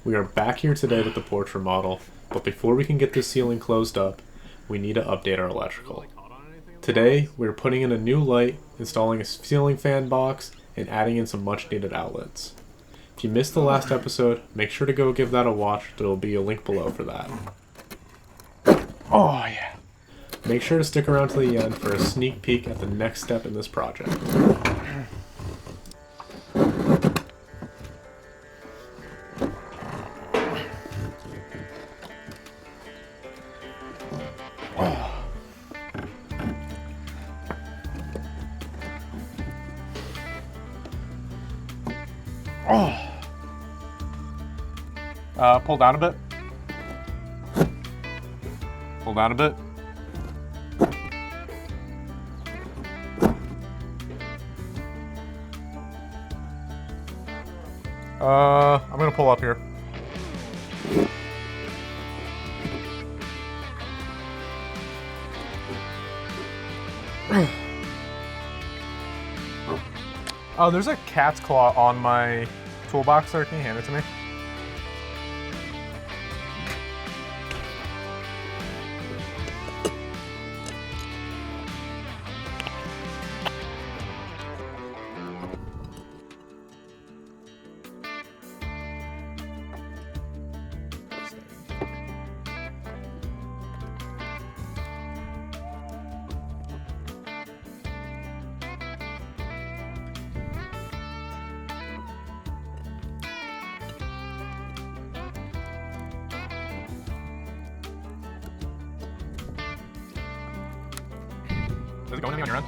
We are back here today with the porch remodel, but before we can get this ceiling closed up, we need to update our electrical. Today, we are putting in a new light, installing a ceiling fan box, and adding in some much needed outlets. If you missed the last episode, make sure to go give that a watch. There will be a link below for that. Oh yeah. Make sure to stick around to the end for a sneak peek at the next step in this project. Pull down a bit. Pull down a bit. I'm gonna pull up here. Oh, there's a cat's claw on my toolbox there. Can you hand it to me? Does it go anything on your end?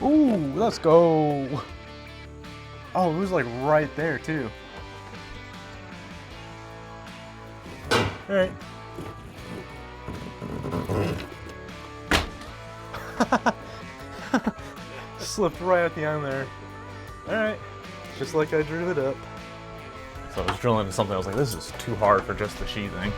Ooh, let's go. Oh, it was like right there too. All right. Slipped right at the end there. Alright. Just like I drew it up. So I was drilling into something, I was like, this is too hard for just the sheathing.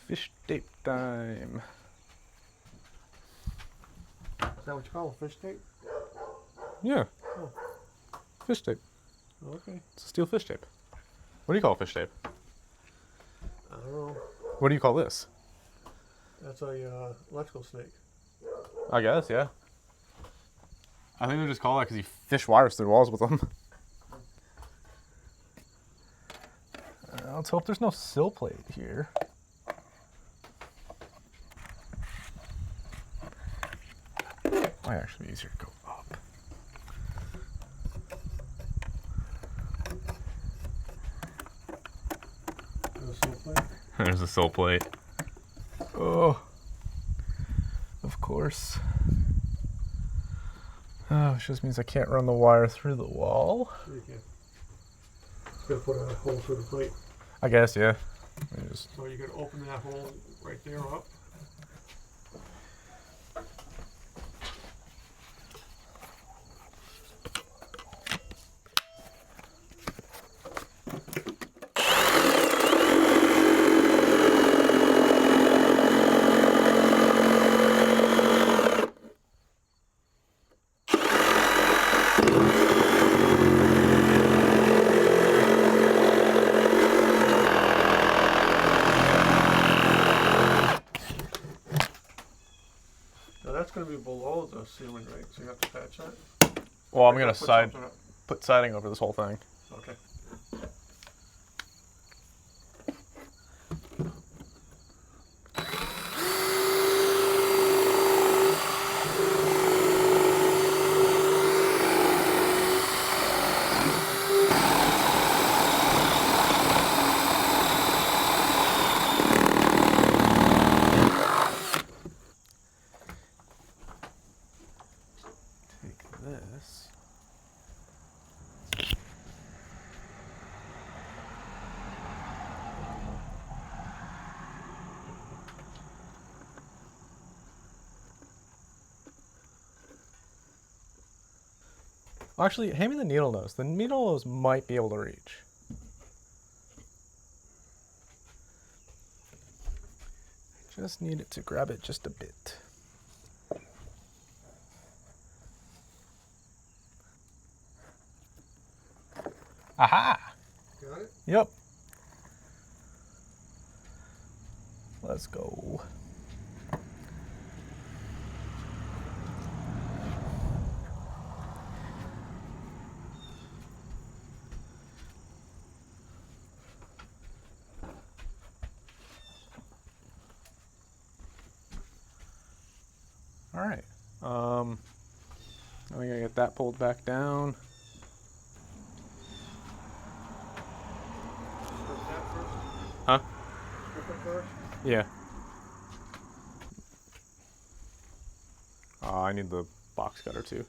Fish tape time. Is that what you call a fish tape? Yeah. Oh. Fish tape. Okay. It's a steel fish tape. What do you call fish tape? I don't know. What do you call this? That's a electrical snake. I guess, yeah. I think they just call that because you fish wires through walls with them. Let's hope there's no sill plate here. Might actually be easier to go up. There's a sill plate. Oh, of course. Oh, it just means I can't run the wire through the wall. Sure you can. Just gotta put a hole through the plate. I guess, yeah. So you're gonna open that hole right there up. That's going to be below the ceiling, right? So you have to patch that? Well, I'm going to put siding over this whole thing. Okay. Actually, hand me the needle nose. The needle nose might be able to reach. I just need it to grab it just a bit. Aha! Got it? Yep. Let's go. All right. I gotta get that pulled back down. Strip that first. Huh? Strip it first. Yeah. I need the box cutter too.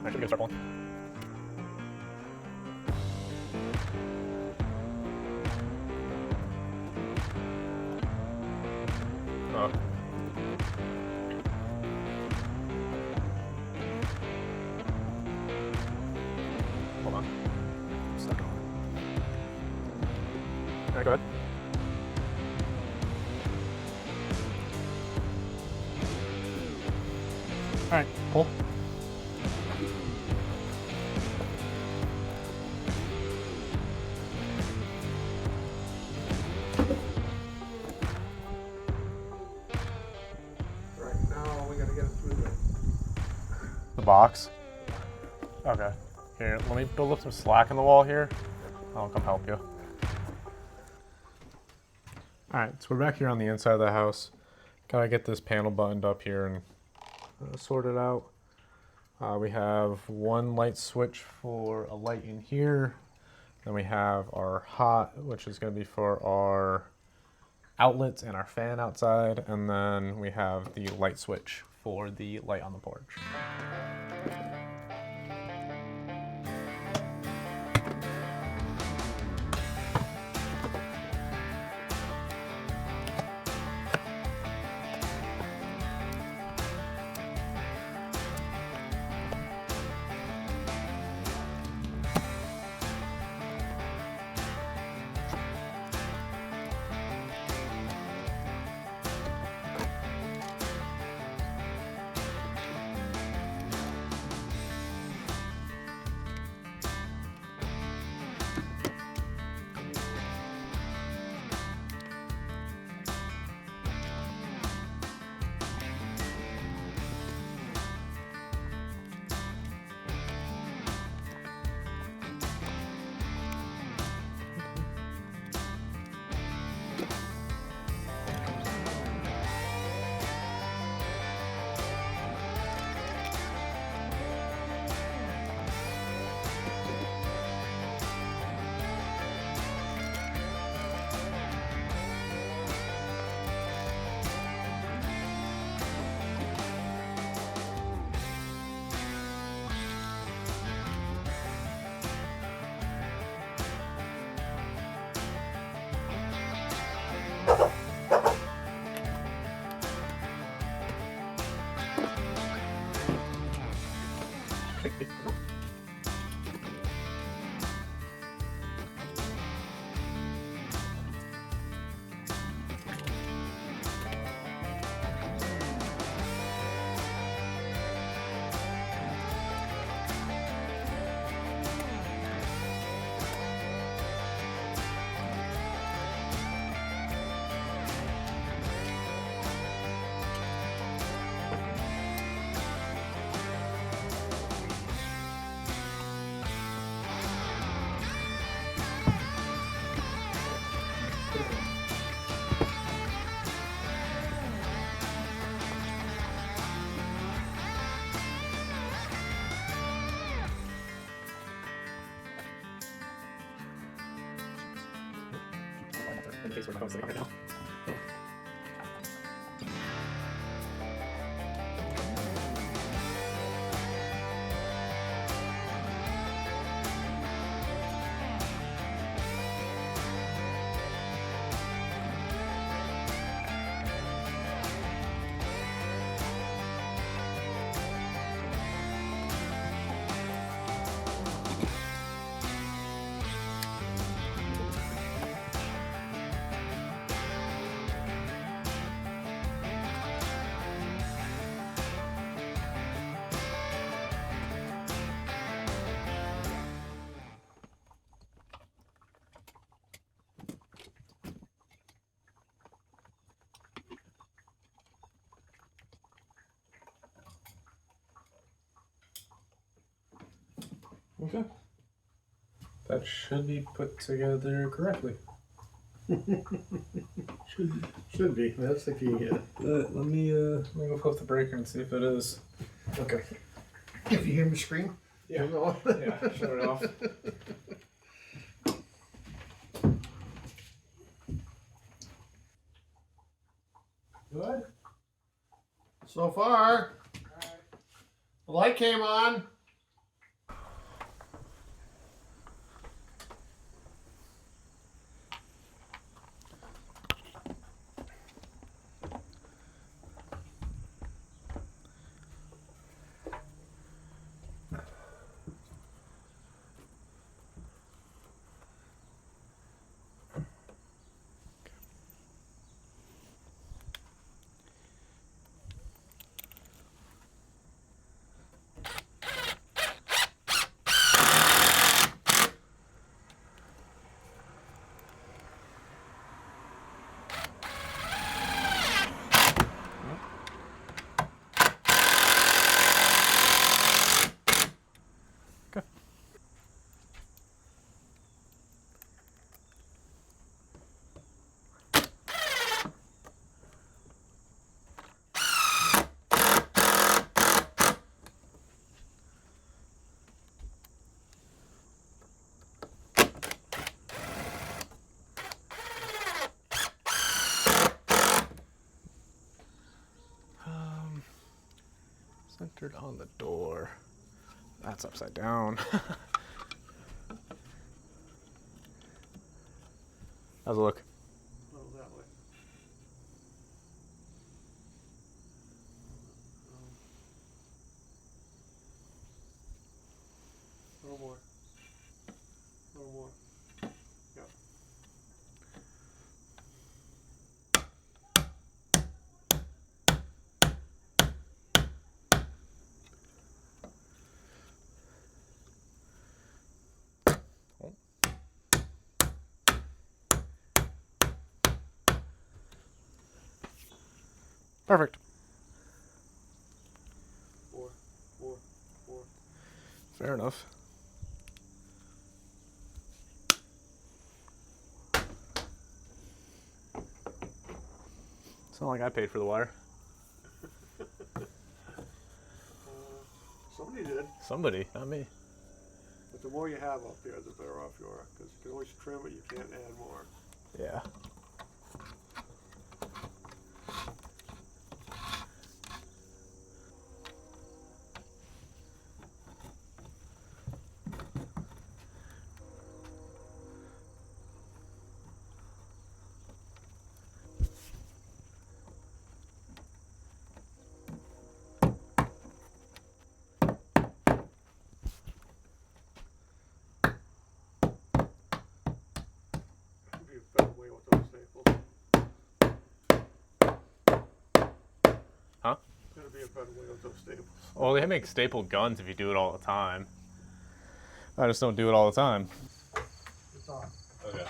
Actually, we can start pulling. Oh. Hold on. Stuck on. All right, go ahead. All right, pull. Right, now we gotta get it through there. The box. Okay. Here, let me build up some slack in the wall here. I'll come help you. Alright, so we're back here on the inside of the house. Gotta get this panel buttoned up here and sorted out. We have one light switch for a light in here. Then we have our hot, which is going to be for our outlets and our fan outside. And then we have the light switch for the light on the porch. case where my phone's sitting right now. Okay. That should be put together correctly. Should be. That's the key here. Let me go flip the breaker and see if it is. Okay. If you hear me scream, Yeah. you know. Yeah, shut it off. Good. So far, the light came on. Centered on the door. That's upside down. How's it look? Oh, that way. A little more. A little more. Yep. Perfect. Four. Fair enough. It's not like I paid for the wire. Somebody did. Somebody, not me. But the more you have up there, the better off you are. Because you can always trim it, you can't add more. Yeah. Could be a better way with those staples. Huh? Gotta be a better way with those staples. Well, they make staple guns if you do it all the time. I just don't do it all the time. Good thought. Okay.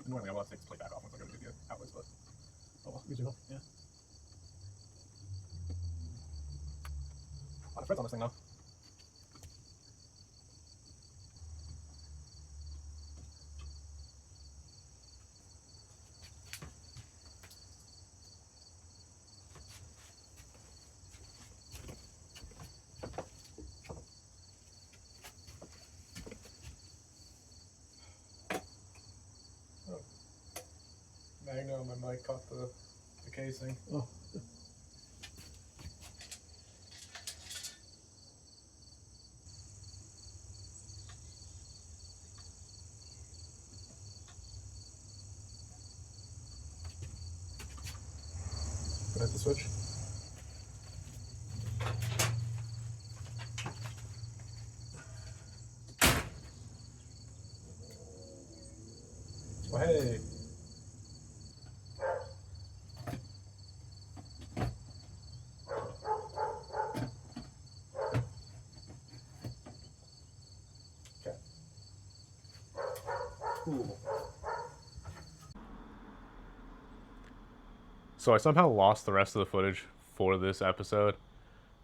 Normally I will have to take this plate back off once I go to get the outlets, but oh well, usually will. Yeah. A lot of threads on this thing though. Magno, my mic caught the casing. Oh. Gonna hit the switch. Oh, hey. Okay. Cool. So I somehow lost the rest of the footage for this episode,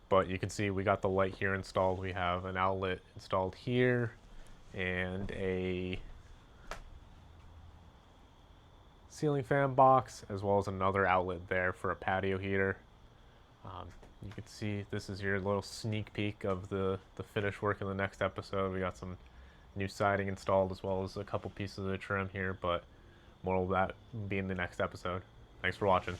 but you can see we got the light here installed. We have an outlet installed here and a ceiling fan box, as well as another outlet there for a patio heater. You can see this is your little sneak peek of the finished work in the next episode. We got some new siding installed as well as a couple pieces of trim here, but more of that be in the next episode. Thanks for watching.